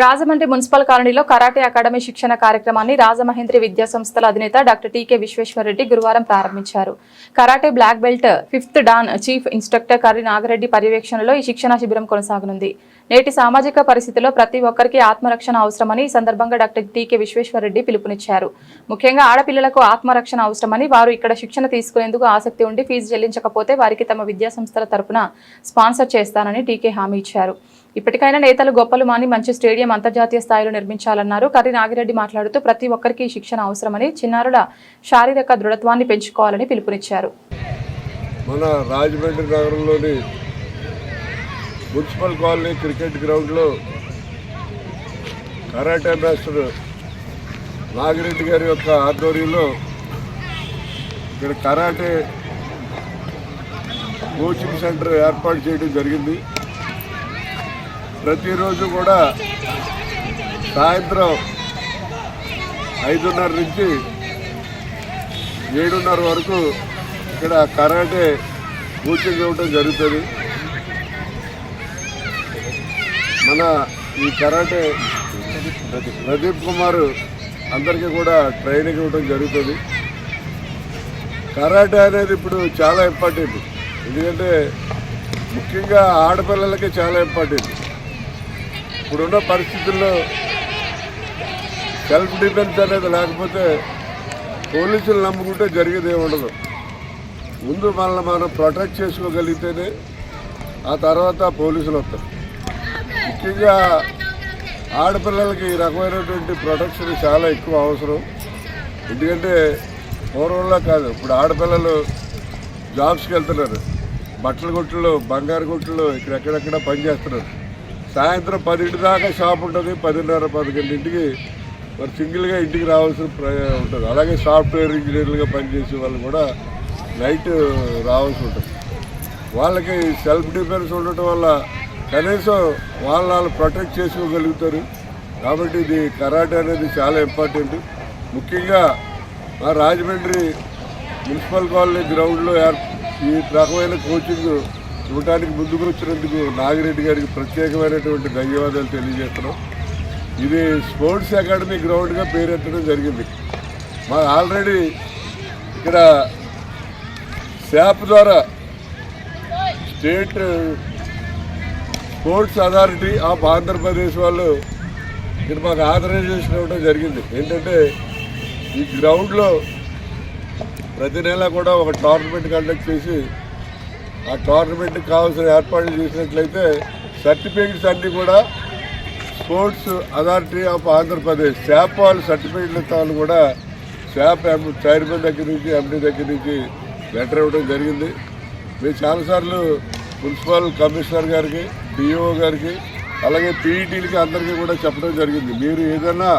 Rajahmundry municipal కాలనీలో karate academy శిక్షణ కార్యక్రమాన్ని రాజమహేంద్రి విద్యా సంస్థల అధినేత డాక్టర్ టీకే విశ్వేశ్వరరెడ్డి గురువారం ప్రారంభించారు. Karate black belt 5th dan chief instructor Karri Naga Reddy పర్యవేక్షణలో ఈ శిక్షణ శిబిరం కొనసాగనుంది. నేటి సామాజిక పరిస్థితుల్లో ప్రతి ఒక్కరికి ఆత్మరక్షణ అవసరమని ఈ సందర్భంగా డాక్టర్ టీకే విశ్వేశ్వరరెడ్డి పిలుపునిచ్చారు. ముఖ్యంగా ఆడపిల్లలకు ఆత్మరక్షణ అవసరమని, వారు ఇక్కడ శిక్షణ తీసుకునేందుకు ఆసక్తి ఉండి ఫీజు చెల్లించకపోతే వారికి తమ విద్యా సంస్థల తరపున స్పాన్సర్ చేస్తానని టీకే హామీ ఇచ్చారు. ఇప్పటికైనా నేతలు గొప్పలు మాని మంచి స్టేడియం అంతర్జాతీయ స్థాయిలో నిర్మించాలన్నారు. కర్రి నాగిరెడ్డి మాట్లాడుతూ ప్రతి ఒక్కరికి శిక్షణ అవసరమని, చిన్నారుల శారీరక దృఢత్వాన్ని పెంచుకోవాలని పిలుపునిచ్చారు. మన రాజమండ్రి నగరంలోని మున్సిపల్ కాలనీ క్రికెట్ గ్రౌండ్లో కరాటే మాస్టర్ నాగిరెడ్డి గారి యొక్క ఆధ్వర్యంలో ఇక్కడ కరాటే కోచింగ్ సెంటర్ ఏర్పాటు చేయడం జరిగింది. ప్రతిరోజు కూడా సాయంత్రం 5:30 నుంచి 7:30 వరకు ఇక్కడ కరాటే కోచింగ్ ఇవ్వడం జరుగుతుంది. మన ఈ కరాటే ప్రదీప్ కుమార్ అందరికీ కూడా ట్రైనింగ్ ఇవ్వడం జరుగుతుంది. కరాటే అనేది ఇప్పుడు చాలా ఇంపార్టెంట్, ఎందుకంటే ముఖ్యంగా ఆడపిల్లలకి చాలా ఇంపార్టెంట్. ఇప్పుడున్న పరిస్థితుల్లో సెల్ఫ్ డిఫెన్స్ అనేది లేకపోతే పోలీసులు నమ్ముకుంటే జరిగేది ఉండదు. ముందు మనల్ని మనం ప్రొటెక్ట్ చేసుకోగలిగితేనే ఆ తర్వాత పోలీసులు వస్తారు. ముఖ్యంగా ఆడపిల్లలకి ఈ రకమైనటువంటి ప్రొటెక్షన్ చాలా ఎక్కువ అవసరం. ఎందుకంటే పూర్వంలో కాదు, ఇప్పుడు ఆడపిల్లలు జాబ్స్కి వెళ్తున్నారు, బట్టల కొట్టుల్లో, బంగారు కొట్టుల్లో ఎక్కడెక్కడ పనిచేస్తున్నారు. సాయంత్రం 10 దాకా షాప్ ఉంటుంది, 10:30, 11 మరి సింగిల్గా ఇంటికి రావాల్సిన ఉంటుంది. అలాగే సాఫ్ట్వేర్ ఇంజనీర్లుగా పనిచేసే వాళ్ళు కూడా నైట్ రావాల్సి ఉంటుంది. వాళ్ళకి సెల్ఫ్ డిఫెన్స్ ఉండటం వల్ల కనీసం వాళ్ళు ప్రొటెక్ట్ చేసుకోగలుగుతారు. కాబట్టి ఇది కరాటే అనేది చాలా ఇంపార్టెంట్. ముఖ్యంగా మా రాజమండ్రి మున్సిపల్ కాలనీ గ్రౌండ్లో ఈ రకమైన కోచింగ్ ఇవ్వడానికి ముందుకు వచ్చినందుకు నాగిరెడ్డి గారికి ప్రత్యేకమైనటువంటి ధన్యవాదాలు తెలియజేస్తున్నాం. ఇది స్పోర్ట్స్ అకాడమీ గ్రౌండ్గా పేరెత్తడం జరిగింది. మాకు ఆల్రెడీ ఇక్కడ శాప్ ద్వారా state sports authority of Andhra Pradesh వాళ్ళు ఇక్కడ మాకు ఆథరైజేషన్ ఇవ్వడం జరిగింది. ఏంటంటే ఈ గ్రౌండ్లో ప్రతి నెల కూడా ఒక టోర్నమెంట్ కండక్ట్ చేసి ఆ టోర్నమెంట్కి కావాల్సిన ఏర్పాట్లు చేసినట్లయితే సర్టిఫికెట్స్ అన్నీ కూడా sports authority of Andhra Pradesh SAAP వాళ్ళు సర్టిఫికెట్లు ఇస్తామని కూడా శాప్ చైర్మన్ దగ్గర నుంచి, ఎండీ దగ్గర నుంచి లెటర్ ఇవ్వడం జరిగింది. మేము చాలాసార్లు మున్సిపల్ కమిషనర్ గారికి, డిఓ గారికి, అలాగే పీఈటీలకి అందరికీ కూడా చెప్పడం జరిగింది. మీరు ఏదైనా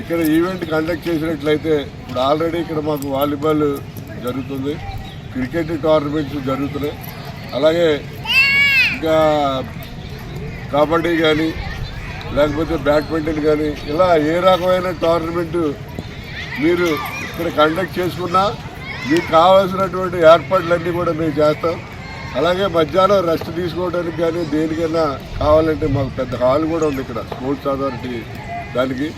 ఇక్కడ ఈవెంట్ కండక్ట్ చేసినట్లయితే, ఇప్పుడు ఆల్రెడీ ఇక్కడ మాకు వాలీబాల్ జరుగుతుంది, క్రికెట్ టోర్నమెంట్స్ జరుగుతున్నాయి, అలాగే ఇంకా కబడ్డీ కానీ లేకపోతే బ్యాడ్మింటన్ కానీ ఇలా ఏ రకమైన టోర్నమెంటు మీరు ఇక్కడ కండక్ట్ చేసుకున్నా మీకు కావాల్సినటువంటి ఏర్పాట్లన్నీ కూడా మేము చేస్తాం. అలాగే మధ్యాహ్నం రెస్ట్ తీసుకోవడానికి కానీ దేనికైనా కావాలంటే మాకు పెద్ద హాల్ కూడా ఉంది ఇక్కడ స్పోర్ట్స్ అథారిటీ దానికి.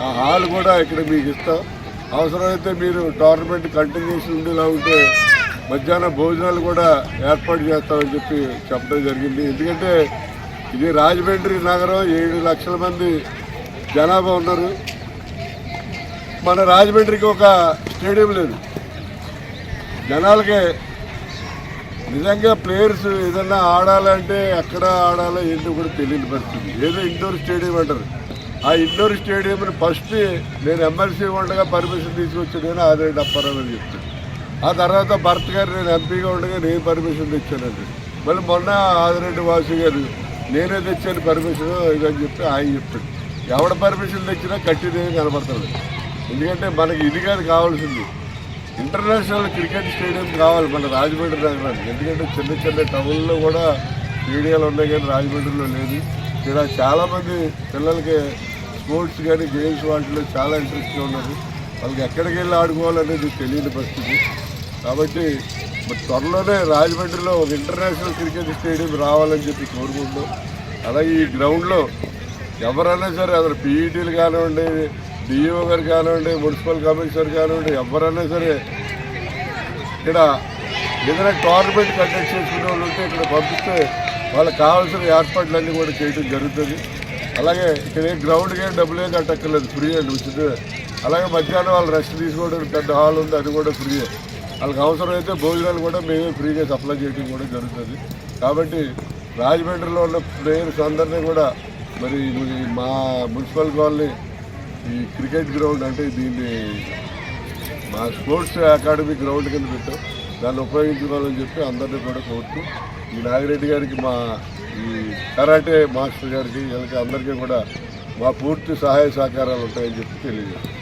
ఆ హాల్ కూడా ఇక్కడ మీకు ఇస్తాం. అవసరమైతే మీరు టోర్నమెంట్ కంటిన్యూషన్ ఉండేలా ఉంటే మధ్యాహ్నం భోజనాలు కూడా ఏర్పాటు చేస్తామని చెప్పి చెప్పడం జరిగింది. ఎందుకంటే ఇది రాజమండ్రి నగరం, 7 లక్షల మంది జనాభా ఉన్నారు. మన రాజమండ్రికి ఒక స్టేడియం లేదు. జనాలకి నిజంగా ప్లేయర్స్ ఏదన్నా ఆడాలంటే ఎక్కడ ఆడాలో ఏంటో కూడా తెలియని పరిస్థితి. ఏదో ఇండోర్ స్టేడియం అంటారు. ఆ ఇండోర్ స్టేడియంని ఫస్ట్ నేను ఎమ్మెల్సీ ఉండగా పర్మిషన్ తీసుకొచ్చాను ఆదిరెడ్డి అప్పారావు అని చెప్తాను. ఆ తర్వాత భరత్ గారు నేను ఎంపీగా ఉండగా నేను పర్మిషన్ తెచ్చానండి. మళ్ళీ మొన్న ఆదిరెడ్డి వాసు గారు నేనే తెచ్చాను పర్మిషన్ ఇదని చెప్పి ఆయన చెప్పాడు. ఎవడ పర్మిషన్ తెచ్చినా కట్టిదేమి కనబడుతుంది. ఎందుకంటే మనకి ఇది కాదు కావాల్సింది, ఇంటర్నేషనల్ క్రికెట్ స్టేడియం కావాలి మన రాజమండ్రి నగరానికి. ఎందుకంటే చిన్న చిన్న టౌన్లో కూడా స్టేడియాలు ఉన్నాయి కానీ రాజమండ్రిలో లేదు. ఇక్కడ చాలామంది పిల్లలకి స్పోర్ట్స్ కానీ గేమ్స్ వాటిలో చాలా ఇంట్రెస్ట్గా ఉన్నారు. వాళ్ళకి ఎక్కడికి వెళ్ళి ఆడుకోవాలనేది తెలియని పరిస్థితి. కాబట్టి త్వరలోనే రాజమండ్రిలో ఒక ఇంటర్నేషనల్ క్రికెట్ స్టేడియం రావాలని చెప్పి కోరుకుంటున్నాం. అలాగే ఈ గ్రౌండ్లో ఎవరైనా సరే అసలు పీఈటీలు కానివ్వండి, డిఈఓ గారు కానివ్వండి, మున్సిపల్ కమిషనర్ కానివ్వండి, ఎవరైనా సరే ఇక్కడ ఏదైనా టోర్నమెంట్ కండక్ట్ చేసుకునే వాళ్ళు ఉంటే ఇక్కడ పంపిస్తే వాళ్ళకి కావాల్సిన ఏర్పాట్లన్నీ కూడా చేయడం జరుగుతుంది. అలాగే ఇక్కడ ఏ గ్రౌండ్కి ఏం డబ్బులు ఏం కట్టక్కర్లేదు, ఫ్రీ అండి, ఉచిత. అలాగే మధ్యాహ్నం వాళ్ళు రెస్ట్ తీసుకోవడానికి పెద్ద హాల్ ఉంది, అది కూడా ఫ్రీయే. వాళ్ళకి అవసరమైతే భోజనాలు కూడా మేమే ఫ్రీగా సప్లై చేయడం కూడా జరుగుతుంది. కాబట్టి రాజమండ్రిలో ఉన్న ప్లేయర్స్ అందరినీ కూడా మరి మా మున్సిపల్ కాలనీ ఈ క్రికెట్ గ్రౌండ్ అంటే దీన్ని మా స్పోర్ట్స్ అకాడమీ గ్రౌండ్ కింద పెట్టాం, దాన్ని ఉపయోగించుకోవాలని చెప్పి అందరినీ కూడా కోరుతూ ఈ నాగిరెడ్డి గారికి, మా ఈ కరాటే మాస్టర్ గారికి, వీళ్ళకి అందరికీ కూడా మా పూర్తి సహాయ సహకారాలు ఉంటాయని చెప్పి తెలియజేస్తాం.